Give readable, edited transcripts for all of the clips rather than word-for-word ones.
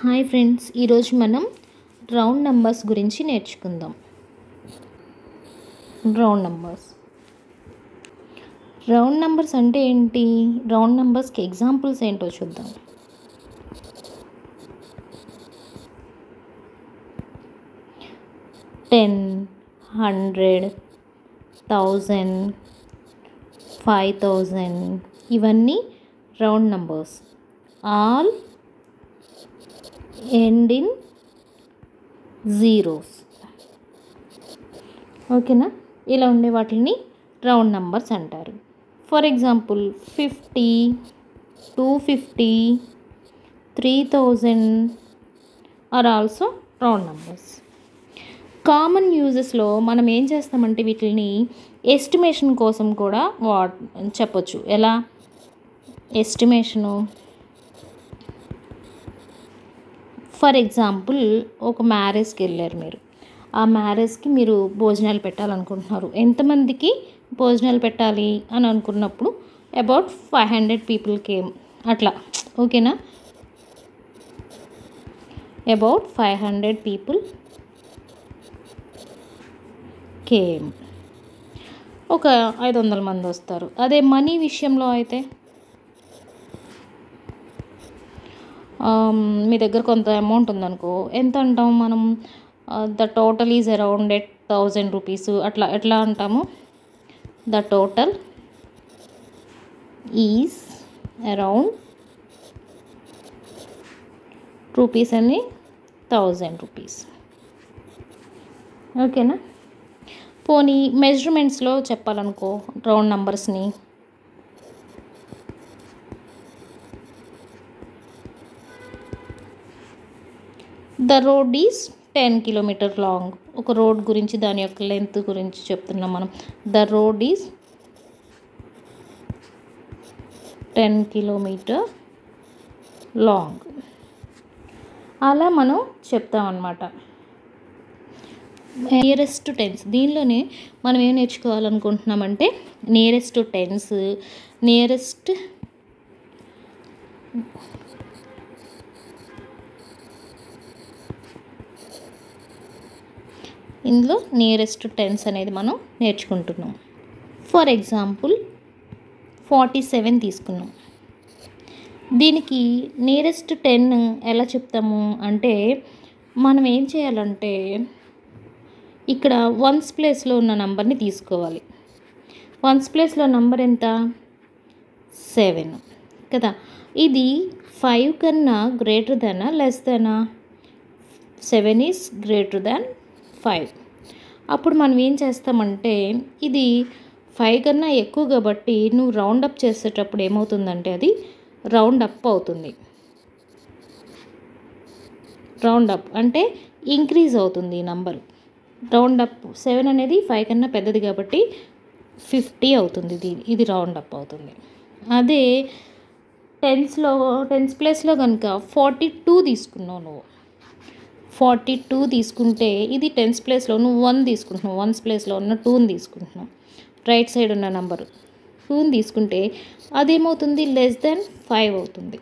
Hi friends, ఈరోజు మనం round numbers గురించి నేర్చుకుందాం. రౌండ్ నంబర్స్ అంటే ఏంటి? రౌండ్ నంబర్స్కి ఎగ్జాంపుల్స్ ఏంటో చూద్దాం. 10, 100, 1000, 5000 ఇవన్నీ round numbers. All end in zeros. ఓకేనా? ఇలా ఉండే వాటిని రౌండ్ నంబర్స్ అంటారు. For example 50, 250, 3000 are also round numbers. Common యూజెస్లో మనం ఏం చేస్తామంటే వీటిని ఎస్టిమేషన్ కోసం కూడా చెప్పొచ్చు. ఎలా ఎస్టిమేషను? ఫర్ ఎగ్జాంపుల్ ఒక మ్యారేజ్కి వెళ్ళారు మీరు. ఆ మ్యారేజ్కి మీరు భోజనాలు పెట్టాలనుకుంటున్నారు. ఎంతమందికి భోజనాలు పెట్టాలి అని అనుకున్నప్పుడు అబౌట్ 500 people కేమ్. అట్లా ఓకేనా? About 500 people came. ఒక 500 మంది వస్తారు. అదే మనీ విషయంలో అయితే మీ దగ్గర కొంత అమౌంట్ ఉందనుకో, ఎంత అంటాము మనం? The total is around 1000 rupees. అట్లా ఎట్లా అంటాము? The total is around rupees అని 1000 rupees. ఓకేనా? పోనీ మెజర్మెంట్స్లో చెప్పాలనుకో రౌండ్ నంబర్స్ని, the road is 10 kilometers long. ఒక రోడ్ గురించి, దాని యొక్క లెంత్ గురించి చెప్తున్నాం మనం. The road is 10 kilometers long. అలా మనం చెప్తామన్నమాట. Nearest tens. దీనిలోనే మనం ఏం నేర్చుకోవాలనుకుంటున్నామంటే నియరెస్ట్ టెన్స్, నియరెస్ట్ ఇందులో నియరెస్ట్ టెన్స్ అనేది మనం నేర్చుకుంటున్నాం. ఫర్ ఎగ్జాంపుల్ 47 తీసుకున్నాం. దీనికి నియరెస్ట్ 10 ఎలా చెప్తాము అంటే మనం ఏం చేయాలంటే ఇక్కడ వన్స్ ప్లేస్లో ఉన్న నంబర్ని తీసుకోవాలి. వన్స్ ప్లేస్లో నంబర్ ఎంత? 7 కదా. ఇది 5 కన్నా గ్రేటర్ దానా లెస్ దానా? 7 ఈజ్ గ్రేటర్ దాన్ 5. అప్పుడు మనం ఏం చేస్తామంటే ఇది 5 కన్నా ఎక్కువ కాబట్టి నువ్వు రౌండ్ అప్ చేసేటప్పుడు ఏమవుతుందంటే అది రౌండ్ అప్ అవుతుంది. రౌండ్ అప్ అంటే ఇంక్రీజ్ అవుతుంది ఈ నంబరు. రౌండ్ అప్ 7 అనేది 5 కన్నా పెద్దది కాబట్టి 50 అవుతుంది. ఇది రౌండ్ అప్ అవుతుంది. అదే టెన్స్ ప్లేస్లో కనుక 42 తీసుకున్నావు నువ్వు. 42 తీసుకుంటే ఇది టెన్స్ ప్లేస్లో నువ్వు 1 తీసుకుంటున్నావు. వన్స్ ప్లేస్లో ఉన్న 2ని తీసుకుంటున్నావు. రైట్ సైడ్ ఉన్న నంబరు 2ని తీసుకుంటే అదేమవుతుంది? లెస్ దాన్ 5 అవుతుంది.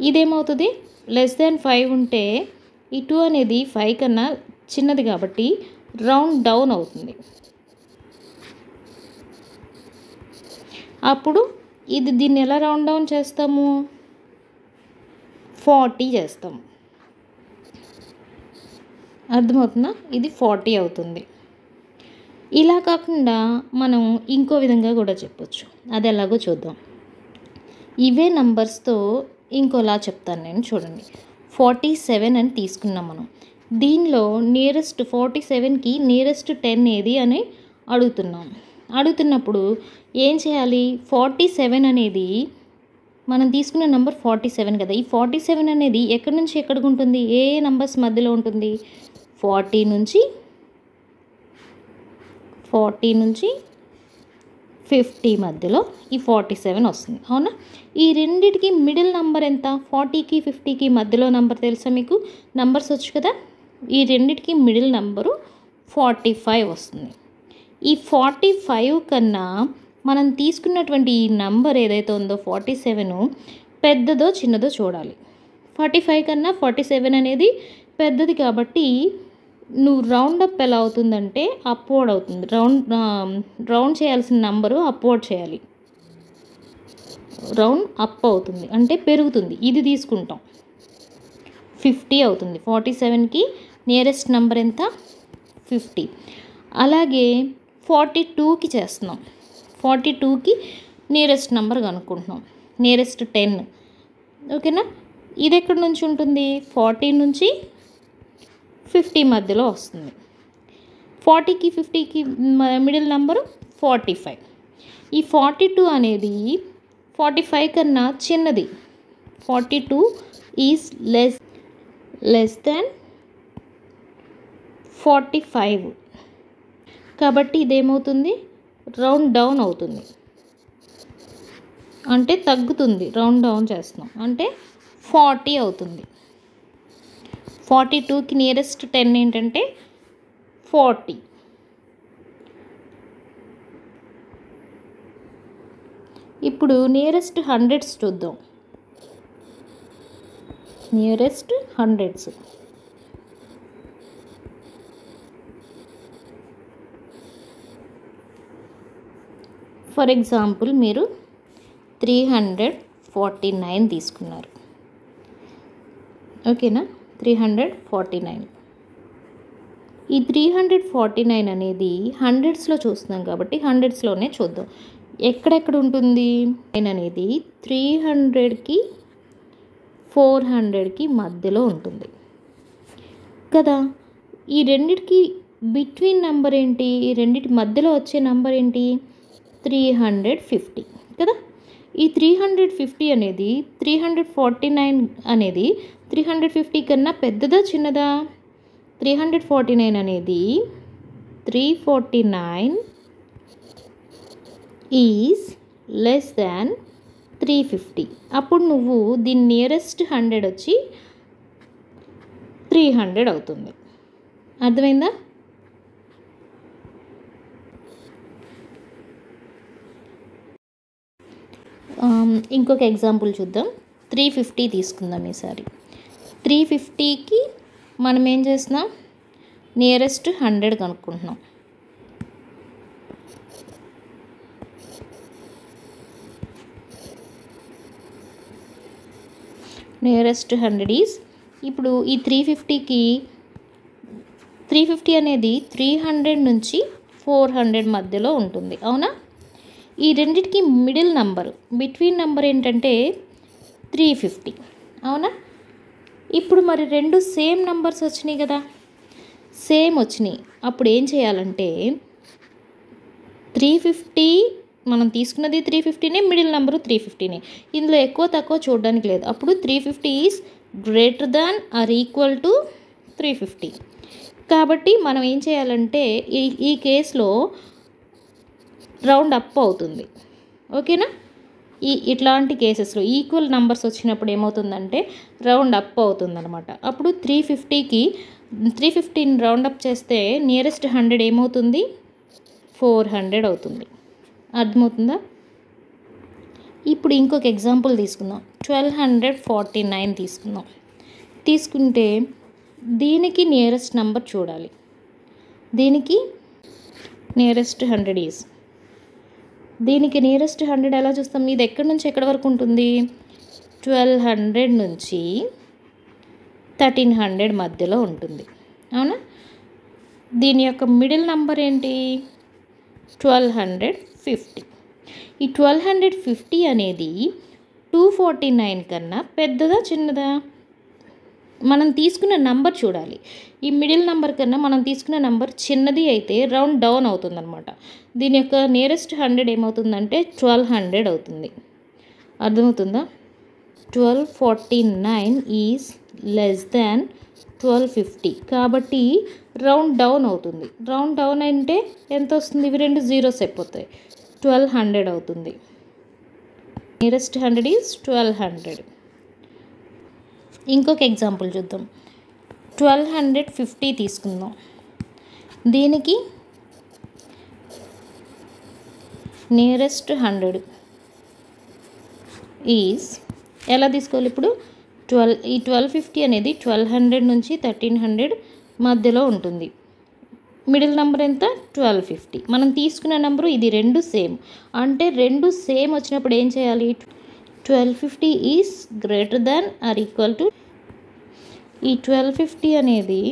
ఇదేమవుతుంది? లెస్ దాన్ 5 ఉంటే ఈ 2 అనేది 5 కన్నా చిన్నది కాబట్టి రౌండ్ డౌన్ అవుతుంది. అప్పుడు దీన్ని ఎలా రౌండ్ డౌన్ చేస్తాము? 40 చేస్తాము. అర్థమవుతుందా? ఇది 40 అవుతుంది. ఇలా కాకుండా మనం ఇంకో విధంగా కూడా చెప్పొచ్చు. అది ఎలాగో చూద్దాం. ఇవే నంబర్స్తో ఇంకోలా చెప్తాను నేను, చూడండి. 47 అని తీసుకున్నాం మనం. దీనిలో నియరెస్ట్ 47కి నియరెస్ట్ 10 ఏది అని అడుగుతున్నప్పుడు ఏం చేయాలి? 47 అనేది మనం తీసుకున్న నెంబర్ 47 కదా. ఈ 47 అనేది ఎక్కడి నుంచి ఎక్కడికి ఉంటుంది? ఏ నంబర్స్ మధ్యలో ఉంటుంది? 40 నుంచి 50 మధ్యలో ఈ 47 వస్తుంది. అవునా? ఈ రెండిటికి మిడిల్ నెంబర్ ఎంత? 40కి 50కి మధ్యలో నెంబర్ తెలుసా మీకు? నంబర్స్ వచ్చు కదా. ఈ రెండిటికి మిడిల్ నెంబరు 45 వస్తుంది. ఈ 45 కన్నా మనం తీసుకున్నటువంటి ఈ నంబర్ ఏదైతే ఉందో 47 పెద్దదో చిన్నదో చూడాలి. 45 కన్నా 47 అనేది పెద్దది కాబట్టి నువ్వు రౌండ్ అప్ ఎలా అవుతుందంటే అప్వర్డ్ అవుతుంది. రౌండ్ చేయాల్సిన నంబరు అప్వర్డ్ చేయాలి. రౌండ్ అప్ అవుతుంది అంటే పెరుగుతుంది. ఇది తీసుకుంటాం 50 అవుతుంది. 47కి నియరెస్ట్ నెంబర్ ఎంత? 50. అలాగే 42కి చేస్తున్నాం. 42కి నియరెస్ట్ నెంబర్ కనుక్కుంటున్నాం. నియరెస్ట్ 10. ఓకేనా? ఇది ఎక్కడి నుంచి ఉంటుంది? 40 నుంచి 50 మధ్యలో వస్తుంది. 40కి 50కి మిడిల్ నెంబరు 45. ఈ 42 అనేది 45 కన్నా చిన్నది. 42 ఈజ్ లెస్ దాన్ 45. కాబట్టి ఇదేమవుతుంది? రౌండ్ డౌన్ అవుతుంది. అంటే తగ్గుతుంది. రౌండ్ డౌన్ చేస్తున్నాం అంటే 40 అవుతుంది. 42కి నియరెస్ట్ 10 ఏంటంటే 40. ఇప్పుడు నియరెస్ట్ హండ్రెడ్స్ చూద్దాం. నియరెస్ట్ హండ్రెడ్స్ ఫర్ ఎగ్జాంపుల్ మీరు 349 తీసుకున్నారు. ఓకేనా? 349. ఈ 349 అనేది హండ్రెడ్స్లో చూస్తున్నాం కాబట్టి హండ్రెడ్స్లోనే చూద్దాం. ఎక్కడెక్కడ ఉంటుంది అనేది 300కి 400కి మధ్యలో ఉంటుంది కదా. ఈ రెండిటికి బిట్వీన్ నెంబర్ ఏంటి? ఈ రెండిటి మధ్యలో వచ్చే నెంబర్ ఏంటి? 350 కదా. ఈ 350 అనేది 349 అనేది 350 కన్నా పెద్దదా చిన్నదా? 349 అనేది 349 ఈజ్ లెస్ దాన్ 350. అప్పుడు నువ్వు దీని నియరెస్ట్ 100 వచ్చి 300 అవుతుంది. అర్థమైందా? ఇంకొక ఎగ్జాంపుల్ చూద్దాం. 350 తీసుకుందాం ఈసారి. 350కి మనం ఏం చేస్తున్నాం? నియరెస్ట్ 100 కనుక్కుంటున్నాం. నియరెస్ట్ 100 ఈజ్ ఇప్పుడు ఈ 350 అనేది 300 నుంచి 400 మధ్యలో ఉంటుంది. అవునా? ఈ రెండిటికి మిడిల్ నంబర్ బిట్వీన్ నెంబర్ ఏంటంటే 350. అవునా? ఇప్పుడు మరి రెండు సేమ్ నెంబర్స్ వచ్చినాయి కదా. సేమ్ వచ్చినాయి. అప్పుడు ఏం చేయాలంటే 350 మనం తీసుకున్నది 350నే, మిడిల్ నెంబరు 350నే. ఇందులో ఎక్కువ తక్కువ చూడడానికి లేదు. అప్పుడు 350 is greater than or equal to 350. కాబట్టి మనం ఏం చేయాలంటే ఈ కేసులో రౌండ్ అప్ అవుతుంది. ఓకేనా? ఇట్లాంటి కేసెస్లో ఈక్వల్ నెంబర్స్ వచ్చినప్పుడు ఏమవుతుందంటే రౌండ్ అప్ అవుతుందన్నమాట. అప్పుడు 350కి 350 రౌండ్ అప్ చేస్తే నియరెస్ట్ 100 ఏమవుతుంది? 400 అవుతుంది. అర్థమవుతుందా? ఇప్పుడు ఇంకొక ఎగ్జాంపుల్ తీసుకుందాం. 1249 తీసుకుంటే దీనికి నియరెస్ట్ నెంబర్ చూడాలి. దీనికి నియరెస్ట్ 100 ఈజ్ దీనికి నియరెస్ట్ 100 ఎలా చూస్తాం? ఇది ఎక్కడి నుంచి ఎక్కడి వరకు ఉంటుంది? 1200 నుంచి 1300 మధ్యలో ఉంటుంది. అవునా? దీని యొక్క మిడిల్ నెంబర్ ఏంటి? 1250. ఈ 1250 అనేది 249 కన్నా పెద్దదా చిన్నదా? మనం తీసుకున్న నంబర్ చూడాలి. ఈ మిడిల్ నెంబర్ కన్నా మనం తీసుకున్న నెంబర్ చిన్నది అయితే రౌండ్ డౌన్ అవుతుందన్నమాట. దీని యొక్క నియరెస్ట్ 100 ఏమవుతుందంటే 1200 అవుతుంది. అర్థమవుతుందా? 1249 ఈజ్ లెస్ దాన్ 1250. కాబట్టి రౌండ్ డౌన్ అవుతుంది. రౌండ్ డౌన్ అంటే ఎంత వస్తుంది? ఇవి రెండు జీరోస్ అయిపోతాయి. 1200 అవుతుంది. Nearest 100 is 1200. ఇంకొక ఎగ్జాంపుల్ చూద్దాం. 1250 తీసుకుందాం. దీనికి నియరెస్ట్ 100 ఈజ్ ఎలా తీసుకోవాలి? ఇప్పుడు ఈ 1250 అనేది 1200 నుంచి 1300 మధ్యలో ఉంటుంది. మిడిల్ నెంబర్ ఎంత? 1250. మనం తీసుకున్న నెంబరు ఇది రెండు సేమ్, అంటే రెండు సేమ్ వచ్చినప్పుడు ఏం చేయాలి? 1250 is greater than or equal to, ఈ 1250 అనేది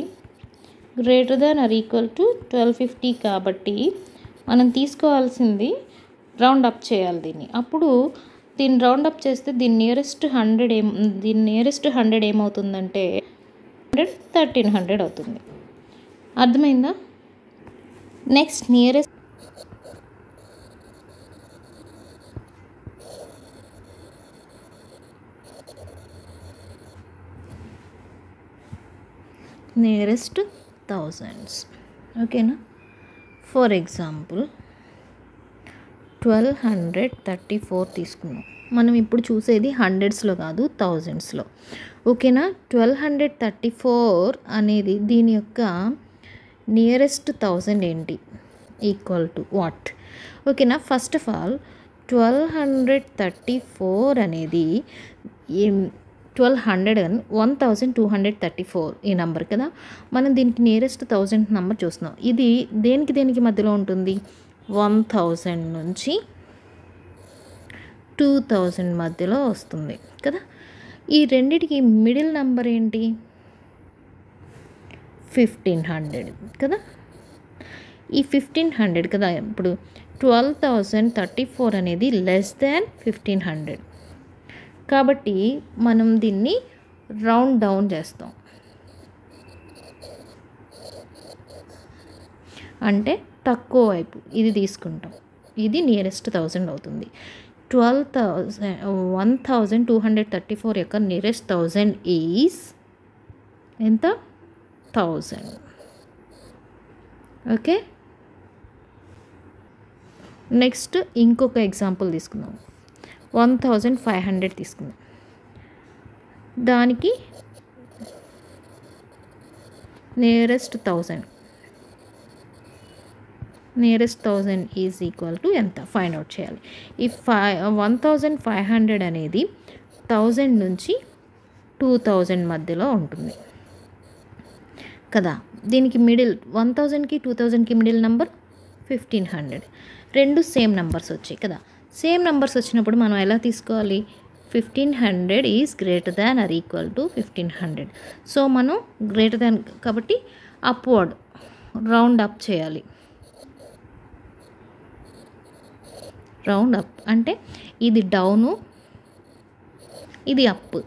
greater than or equal to 1250 కాబట్టి మనం తీసుకోవాల్సింది రౌండ్ అప్ చేయాలి దీన్ని. అప్పుడు దీన్ని రౌండ్ అప్ చేస్తే దీని నియరెస్ట్ 100 ఏమవుతుందంటే 1300 అవుతుంది. అర్థమైందా? Next nearest thousands. ఓకేనా? ఫర్ ఎగ్జాంపుల్ 1234 తీసుకున్నాం. మనం ఇప్పుడు చూసేది హండ్రెడ్స్లో కాదు, థౌజండ్స్లో. ఓకేనా? 1234 అనేది దీని యొక్క నియరెస్ట్ 1000 ఏంటి? Equal to what? ఓకేనా? ఫస్ట్ ఆఫ్ ఆల్ 1234 అనేది 1200 అని 1234 ఈ నెంబర్ కదా. మనం దీనికి నియరెస్ట్ 1000 నెంబర్ చూస్తున్నాం. ఇది దేనికి మధ్యలో ఉంటుంది? 1000 నుంచి 2000 మధ్యలో వస్తుంది కదా. ఈ రెండిటికి మిడిల్ నెంబర్ ఏంటి? 1500 కదా. ఈ 1500 కదా. ఇప్పుడు 12,034 అనేది లెస్ దాన్ 1500 కాబట్టి మనం దీన్ని రౌండ్ డౌన్ చేస్తాం. అంటే తక్కువ వైపు ఇది తీసుకుంటాం. ఇది నియరెస్ట్ 1000 అవుతుంది. 1234 యొక్క నియరెస్ట్ 1000 ఈజ్ ఎంత? 1000. ఓకే. నెక్స్ట్ ఇంకొక ఎగ్జాంపుల్ తీసుకుందాం. 1500 తీసుకుందాం. దానికి నియరెస్ట్ 1000 ఈజ్ ఈక్వల్ టు ఎంత? ఫైండ్ అవుట్ చేయాలి. ఈ 1500 అనేది 1000 నుంచి 2000 మధ్యలో ఉంటుంది కదా. దీనికి మిడిల్ 1000కి 2000కి మిడిల్ నెంబర్ 1500. రెండు సేమ్ నెంబర్స్ వచ్చాయి కదా. సేమ్ నెంబర్స్ వచ్చినప్పుడు మనం ఎలా తీసుకోవాలి? 1500 is greater than or equal to 1500. So మనం గ్రేటర్ దాన్ కాబట్టి అప్వర్డ్ రౌండ్ అప్ చేయాలి. రౌండ్ అప్ అంటే ఇది డౌను, ఇది అప్.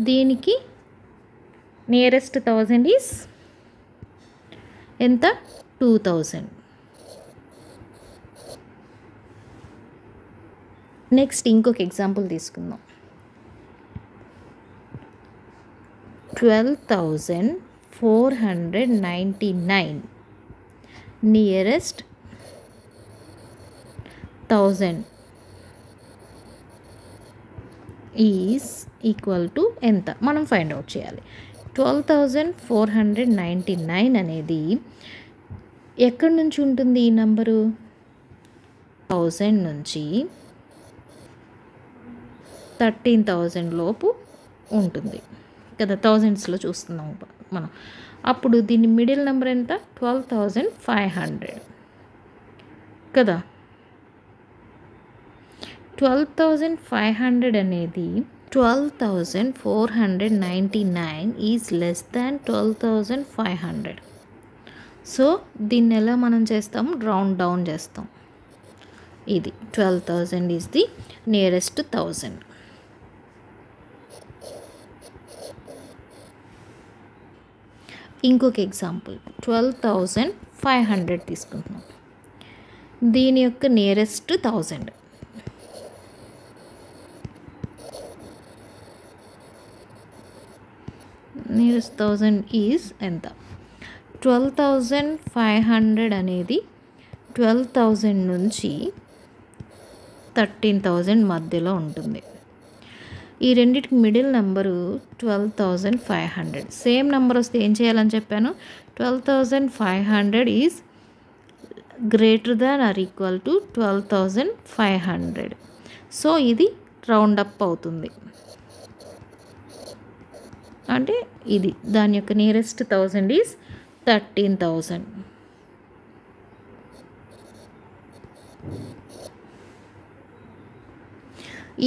దీనికి నియరెస్ట్ 1000 ఈజ్ ఎంత? 2000. నెక్స్ట్ ఇంకొక ఎగ్జాంపుల్ తీసుకుందాం. 12,499 నియరెస్ట్ 1000 ఈజ్ ఈక్వల్ టు ఎంత? మనం ఫైండ్ అవుట్ చేయాలి. 12,499 అనేది ఎక్కడి నుంచి ఉంటుంది ఈ నెంబరు? 1000 నుంచి 13,000 లోపు ఉంటుంది కదా. థౌజండ్స్లో చూస్తున్నాం మనం. అప్పుడు దీని మిడిల్ నెంబర్ ఎంత? 12,500 కదా. 12,500 అనేది 12,499 ఈజ్ లెస్ దాన్ 12,500. సో దీన్ని ఎలా మనం చేస్తాం? రౌండ్ డౌన్ చేస్తాం. ఇది 12,000 ఈజ్ ది నియరెస్ట్ 1000. ఇంకొక ఎగ్జాంపుల్ 12,500 తీసుకుంటున్నాం. దీని యొక్క నియరెస్ట్ 1000. నియరెస్ట్ 1000 ఈజ్ ఎంత? 12,500 అనేది 12,000 నుంచి 13,000 మధ్యలో ఉంటుంది. ఈ రెండింటికి మిడిల్ నెంబరు 12,500. సేమ్ నెంబర్ వస్తే ఏం చేయాలని చెప్పాను? 12,500 is greater than or equal to 12,500. So ఇది రౌండ్ అప్ అవుతుంది. అంటే ఇది దాని యొక్క నియరెస్ట్ 1000 ఈజ్ 13,000.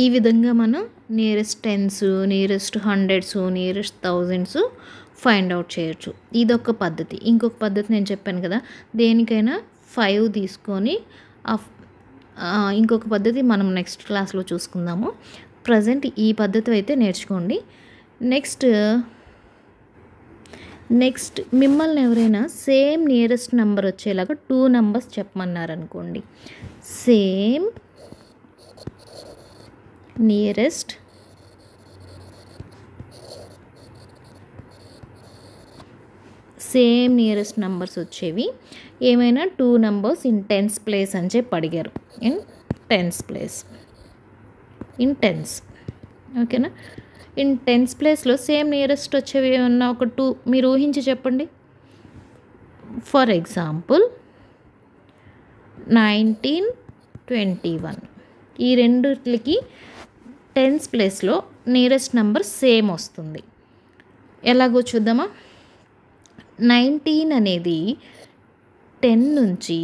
ఈ విధంగా మనం nearest tens, nearest hundreds, nearest thousands find out చేయొచ్చు. ఇదొక పద్ధతి. ఇంకొక పద్ధతి నేను చెప్పాను కదా, దేనికైనా 5 తీసుకొని ఇంకొక పద్ధతి మనం నెక్స్ట్ క్లాస్లో చూసుకుందాము. ప్రజెంట్ ఈ పద్ధతి అయితే నేర్చుకోండి. నెక్స్ట్ మిమ్మల్ని ఎవరైనా సేమ్ నియరెస్ట్ నెంబర్ వచ్చేలాగా 2 నెంబర్స్ చెప్పమన్నారనుకోండి. సేమ్ నియరెస్ట్ నెంబర్స్ వచ్చేవి ఏమైనా 2 నెంబర్స్ ఇన్ టెన్స్ ప్లేస్ అని చెప్పి అడిగారు. ఇన్ టెన్స్ ఓకేనా. ఇన్ టెన్స్ ప్లేస్లో సేమ్ నియరెస్ట్ వచ్చేవి ఏమన్నా ఒక 2 మీరు ఊహించి చెప్పండి. For example 1921. ఈ రెండిటికి టెన్స్ ప్లేస్లో నియరెస్ట్ నెంబర్ సేమ్ వస్తుంది. ఎలాగో చూద్దామా. 19 అనేది 10 నుంచి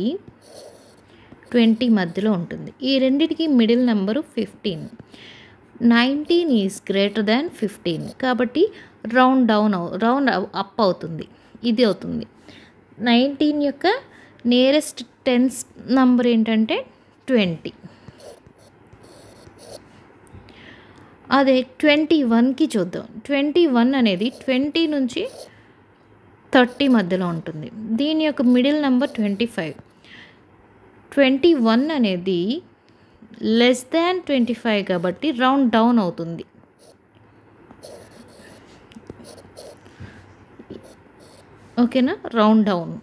20 మధ్యలో ఉంటుంది. ఈ రెండిటికి middle number 15. 19 is greater than 15 కాబట్టి రౌండ్ అప్ అవుతుంది. ఇది అవుతుంది. 19 యొక్క నియరెస్ట్ టెన్స్ నెంబర్ ఏంటంటే 20. అదే 21కి చూద్దాం. 21 అనేది 20 నుంచి 30 మధ్యలో ఉంటుంది. దీని యొక్క మిడిల్ నెంబర్ 25. 21 అనేది లెస్ దాన్ 25 కాబట్టి రౌండ్ డౌన్ అవుతుంది. ఓకేనా, రౌండ్ డౌన్.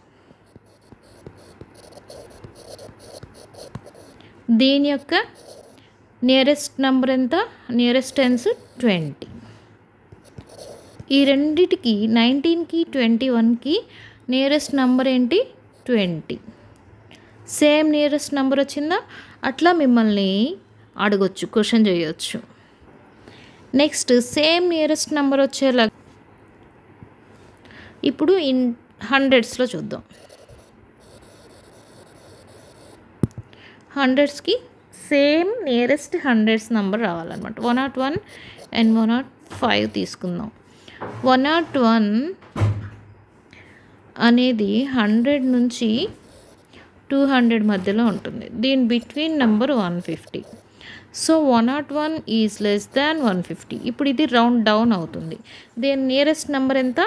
దీని యొక్క నియరెస్ట్ నెంబర్ ఎంత? Nearest tens 20. ఈ రెండిటికి 19కి 21కి నియరెస్ట్ నెంబర్ ఏంటి? 20. సేమ్ నియరెస్ట్ నెంబర్ వచ్చిందా? అట్లా మిమ్మల్ని అడగొచ్చు, క్వశ్చన్ చేయొచ్చు. నెక్స్ట్ సేమ్ నియరెస్ట్ నెంబర్ వచ్చేలా ఇప్పుడు ఇన్ హండ్రెడ్స్లో చూద్దాం. హండ్రెడ్స్కి సేమ్ నియరెస్ట్ హండ్రెడ్స్ నెంబర్ రావాలన్నమాట. 101 అండ్ 105 తీసుకుందాం. 101 అనేది 100 నుంచి 200 మధ్యలో ఉంటుంది. దీని between number 150. So 101 is less than 150. ఇప్పుడు ఇది రౌండ్ డౌన్ అవుతుంది. దీని నియరెస్ట్ నెంబర్ ఎంత?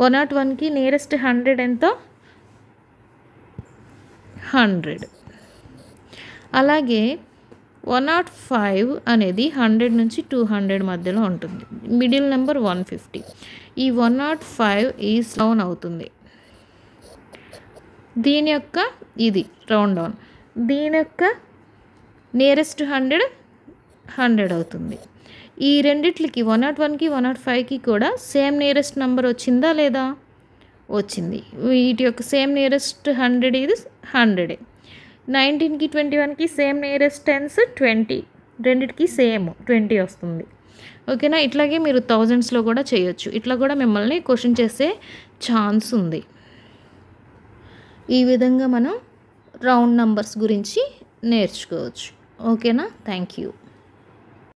101కి నియరెస్ట్ 100 ఎంత? 100. అలాగే 105 అనేది 100 నుంచి 200 మధ్యలో ఉంటుంది. Middle number 150. ఈ 105 ఈజ్ డౌన్ అవుతుంది. దీని యొక్క ఇది రౌండ్ డౌన్. దీని యొక్క నియరెస్ట్ 100 అవుతుంది. ఈ రెండిట్లకి 101కి 105కి కూడా సేమ్ నియరెస్ట్ నెంబర్ వచ్చిందా లేదా? వచ్చింది. వీటి యొక్క సేమ్ నియరెస్ట్ 100 ఇది 100. 19కి 21కి సేమ్ నియరెస్ట్ టెన్స్ 20. రెండిటికి సేమ్ 20 వస్తుంది. ఓకేనా. ఇట్లాగే మీరు థౌజండ్స్లో కూడా చేయొచ్చు. ఇట్లా కూడా మిమ్మల్ని క్వశ్చన్ చేసే ఛాన్స్ ఉంది. ఈ విధంగా మనం రౌండ్ నంబర్స్ గురించి నేర్చుకోవచ్చు. ఓకేనా. Thank you.